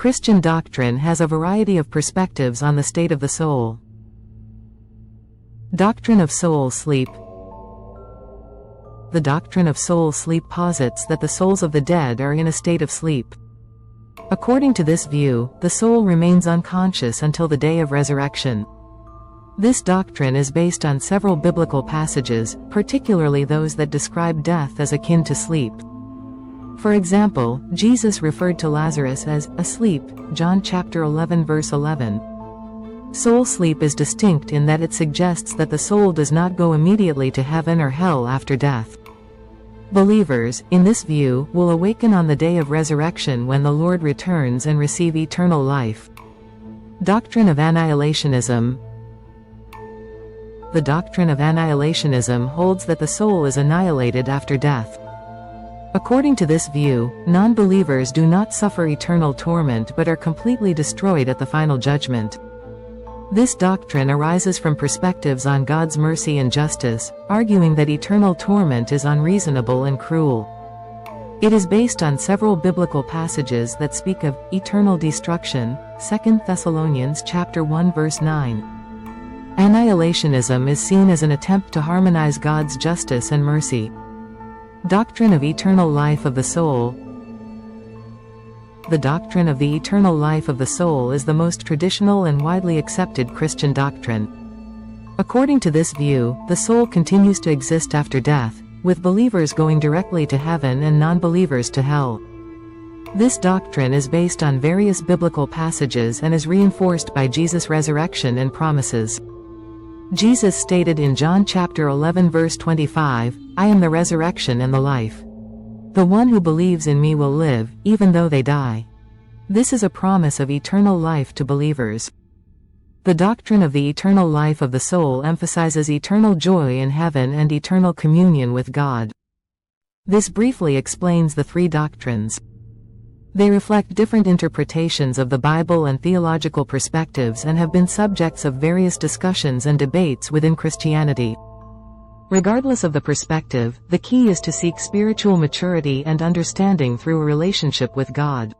Christian doctrine has a variety of perspectives on the state of the soul. Doctrine of soul sleep. The doctrine of soul sleep posits that the souls of the dead are in a state of sleep. According to this view, the soul remains unconscious until the day of resurrection. This doctrine is based on several biblical passages, particularly those that describe death as akin to sleep. For example, Jesus referred to Lazarus as asleep, John chapter 11 verse 11. Soul sleep is distinct in that it suggests that the soul does not go immediately to heaven or hell after death. Believers, in this view, will awaken on the day of resurrection when the Lord returns and receive eternal life. Doctrine of Annihilationism. The doctrine of annihilationism holds that the soul is annihilated after death. According to this view, non-believers do not suffer eternal torment but are completely destroyed at the final judgment. This doctrine arises from perspectives on God's mercy and justice, arguing that eternal torment is unreasonable and cruel. It is based on several biblical passages that speak of eternal destruction, 2 Thessalonians chapter 1 verse 9. Annihilationism is seen as an attempt to harmonize God's justice and mercy. Doctrine of eternal life of the soul. The doctrine of the eternal life of the soul is the most traditional and widely accepted Christian doctrine. According to this view, the soul continues to exist after death, with believers going directly to heaven and non-believers to hell. This doctrine is based on various biblical passages and is reinforced by Jesus' resurrection and promises. Jesus stated in John chapter 11 verse 25, "I am the resurrection and the life. The one who believes in me will live, even though they die." This is a promise of eternal life to believers. The doctrine of the eternal life of the soul emphasizes eternal joy in heaven and eternal communion with God. This briefly explains the three doctrines. They reflect different interpretations of the Bible and theological perspectives and have been subjects of various discussions and debates within Christianity. Regardless of the perspective, the key is to seek spiritual maturity and understanding through a relationship with God.